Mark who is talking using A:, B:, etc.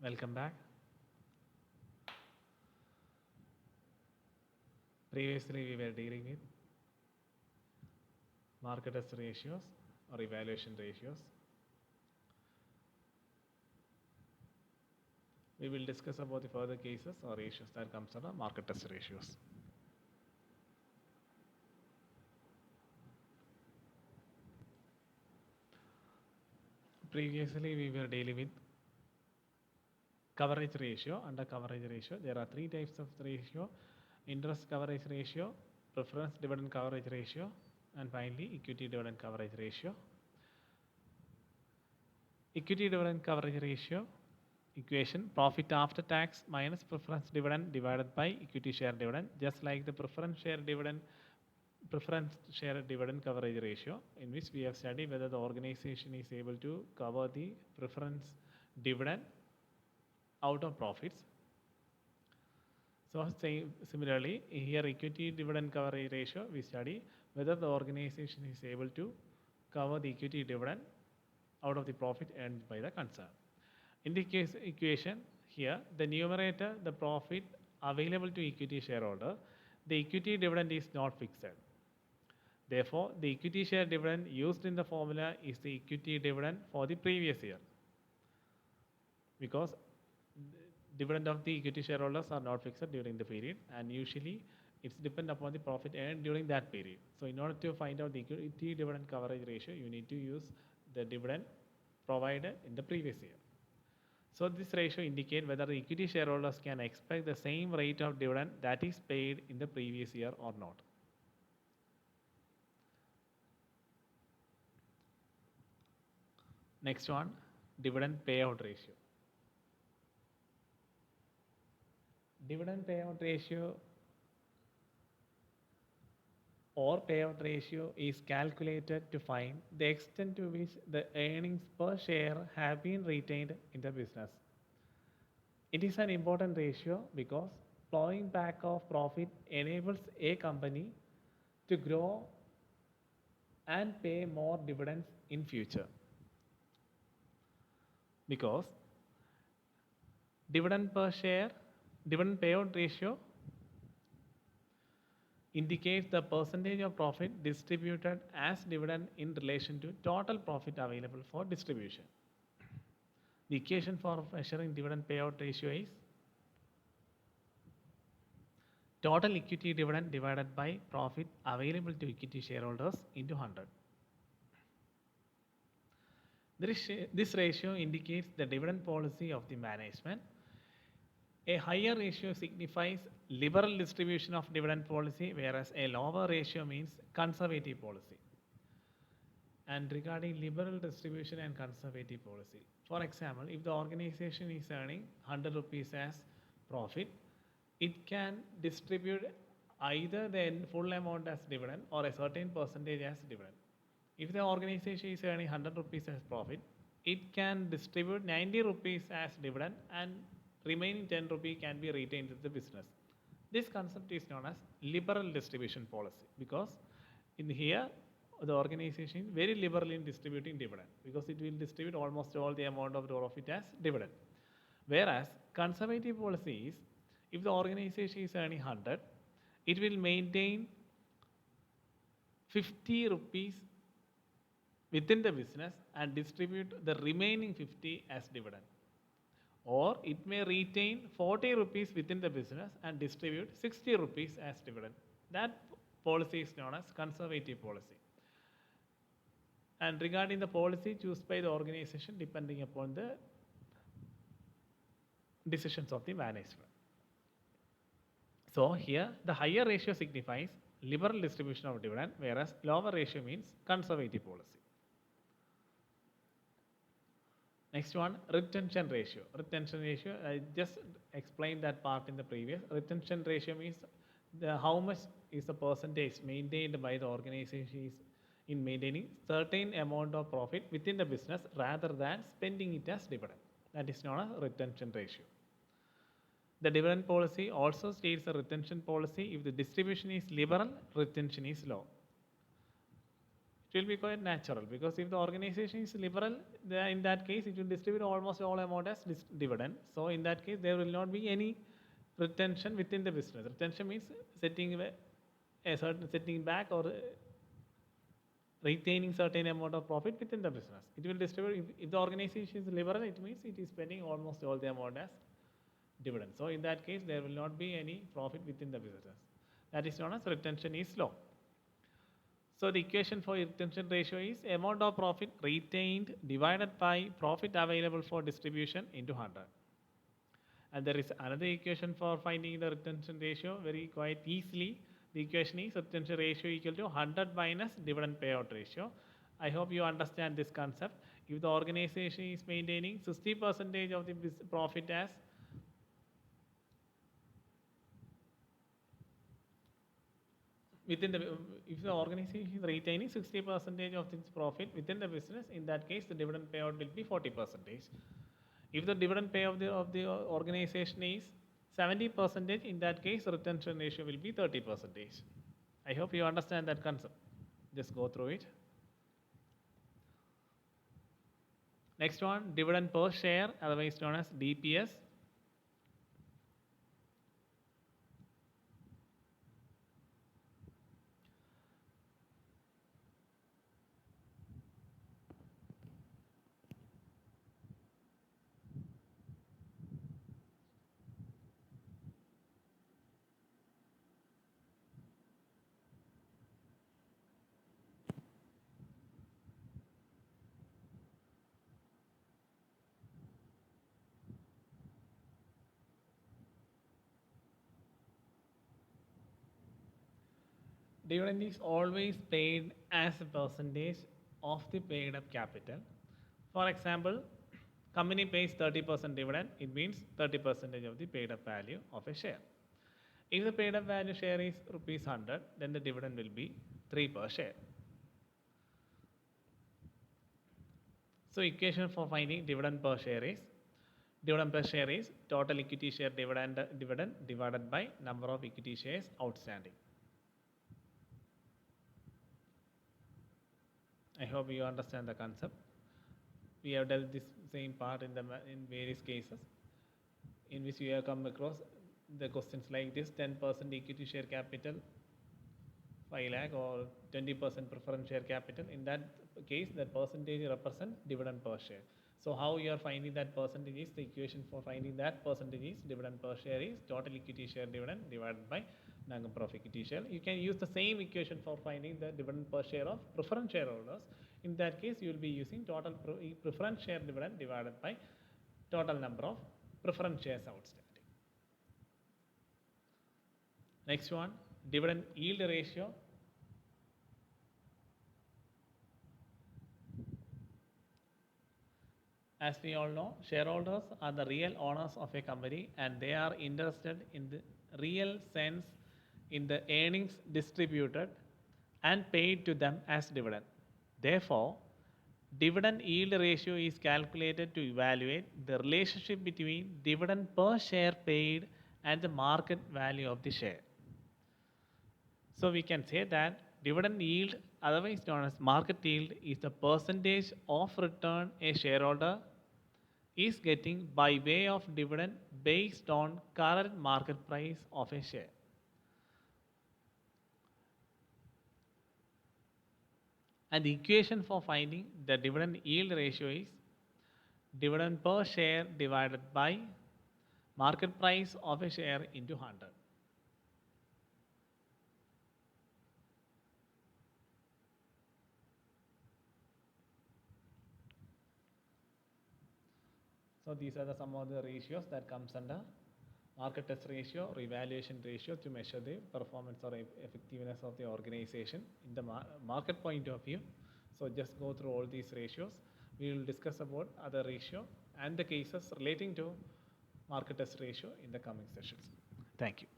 A: Welcome back. Previously, we were dealing with market test ratios or evaluation ratios. We will discuss about the further cases or ratios that comes under market test ratios. Previously, we were dealing with coverage ratio. Under coverage ratio, there are three types of ratio: interest coverage ratio, preference dividend coverage ratio, and finally equity dividend coverage ratio. Equity dividend coverage ratio equation: profit after tax minus preference dividend divided by equity share dividend, just like the preference share dividend coverage ratio, in which we have studied whether the organization is able to cover the preference dividend out of profits. So similarly, here equity dividend coverage ratio, we study whether the organization is able to cover the equity dividend out of the profit earned by the concern. In the case equation here, the numerator, the profit available to equity shareholder, the equity dividend is not fixed. Therefore, the equity share dividend used in the formula is the equity dividend for the previous year, because dividend of the equity shareholders are not fixed during the period, and usually it's depend upon the profit earned during that period. So in order to find out the equity dividend coverage ratio, you need to use the dividend provided in the previous year. So this ratio indicates whether the equity shareholders can expect the same rate of dividend that is paid in the previous year or not. Next one, dividend payout ratio. Dividend payout ratio or payout ratio is calculated to find the extent to which the earnings per share have been retained in the business. It is an important ratio because plowing back of profit enables a company to grow and pay more dividends in future. Because dividend per share, dividend payout ratio indicates the percentage of profit distributed as dividend in relation to total profit available for distribution. The equation for measuring dividend payout ratio is total equity dividend divided by profit available to equity shareholders into 100. This ratio indicates the dividend policy of the management. A higher ratio signifies liberal distribution of dividend policy, whereas a lower ratio means conservative policy. And regarding liberal distribution and conservative policy, for example, if the organization is earning 100 rupees as profit, it can distribute either the full amount as dividend or a certain percentage as dividend. If the organization is earning 100 rupees as profit, it can distribute 90 rupees as dividend and remaining 10 rupees can be retained in the business. This concept is known as liberal distribution policy, because in here the organization is very liberal in distributing dividend, because it will distribute almost all the amount of profit as dividend. Whereas conservative policy is, if the organization is earning 100, it will maintain 50 rupees within the business and distribute the remaining 50 as dividend. Or it may retain 40 rupees within the business and distribute 60 rupees as dividend. That policy is known as conservative policy. And regarding the policy chosen by the organization depending upon the decisions of the management. So here the higher ratio signifies liberal distribution of dividend, whereas lower ratio means conservative policy. Next one, retention ratio. Retention ratio, I just explained that part in the previous. Retention ratio means how much is the percentage maintained by the organization in maintaining certain amount of profit within the business rather than spending it as dividend. That is known as retention ratio. The dividend policy also states a retention policy. If the distribution is liberal, retention is low. It will be quite natural, because if the organization is liberal, then in that case it will distribute almost all amount as dividend. So in that case there will not be any retention within the business. Retention means setting back or retaining certain amount of profit within the business. It will distribute, if the organization is liberal, it means it is spending almost all the amount as dividend. So in that case there will not be any profit within the business. That is known as retention is low. So the equation for retention ratio is amount of profit retained divided by profit available for distribution into 100. And there is another equation for finding the retention ratio very quite easily. The equation is retention ratio equal to 100 minus dividend payout ratio. I hope you understand this concept. If the organization is maintaining 60% of the profit as within the, if the organization is retaining 60% of its profit within the business, in that case the dividend payout will be 40%. If the dividend payout of the organization is 70%, in that case retention ratio will be 30%. I hope you understand that concept. Just go through it. Next one, dividend per share, otherwise known as DPS. Dividend is always paid as a percentage of the paid up capital. For example, company pays 30% dividend, it means 30% of the paid up value of a share. If the paid up value share is rupees 100, then the dividend will be 3 per share. So equation for finding dividend per share is total equity share dividend divided by number of equity shares outstanding. I hope you understand the concept. We have dealt this same part in various cases in which we have come across the questions like this: 10% equity share capital 5 lakh or 20% preference share capital. In that case, that percentage represents dividend per share. So how you are finding that percentage is, the equation for finding that percentage is dividend per share is total equity share dividend divided by number of equity share. You can use the same equation for finding the dividend per share of preference shareholders. In that case, you will be using total preference share dividend divided by total number of preference shares outstanding. Next one, dividend yield ratio. As we all know, shareholders are the real owners of a company, and they are interested in the real sense in the earnings distributed and paid to them as dividend. Therefore, dividend yield ratio is calculated to evaluate the relationship between dividend per share paid and the market value of the share. So we can say that dividend yield, otherwise known as market yield, is the percentage of return a shareholder is getting by way of dividend based on current market price of a share. And the equation for finding the dividend yield ratio is dividend per share divided by market price of a share into 100. So these are some of the ratios that comes under market test ratio, revaluation ratio, to measure the performance or effectiveness of the organization in the market point of view. So just go through all these ratios. We will discuss about other ratio and the cases relating to market test ratio in the coming sessions. Thank you.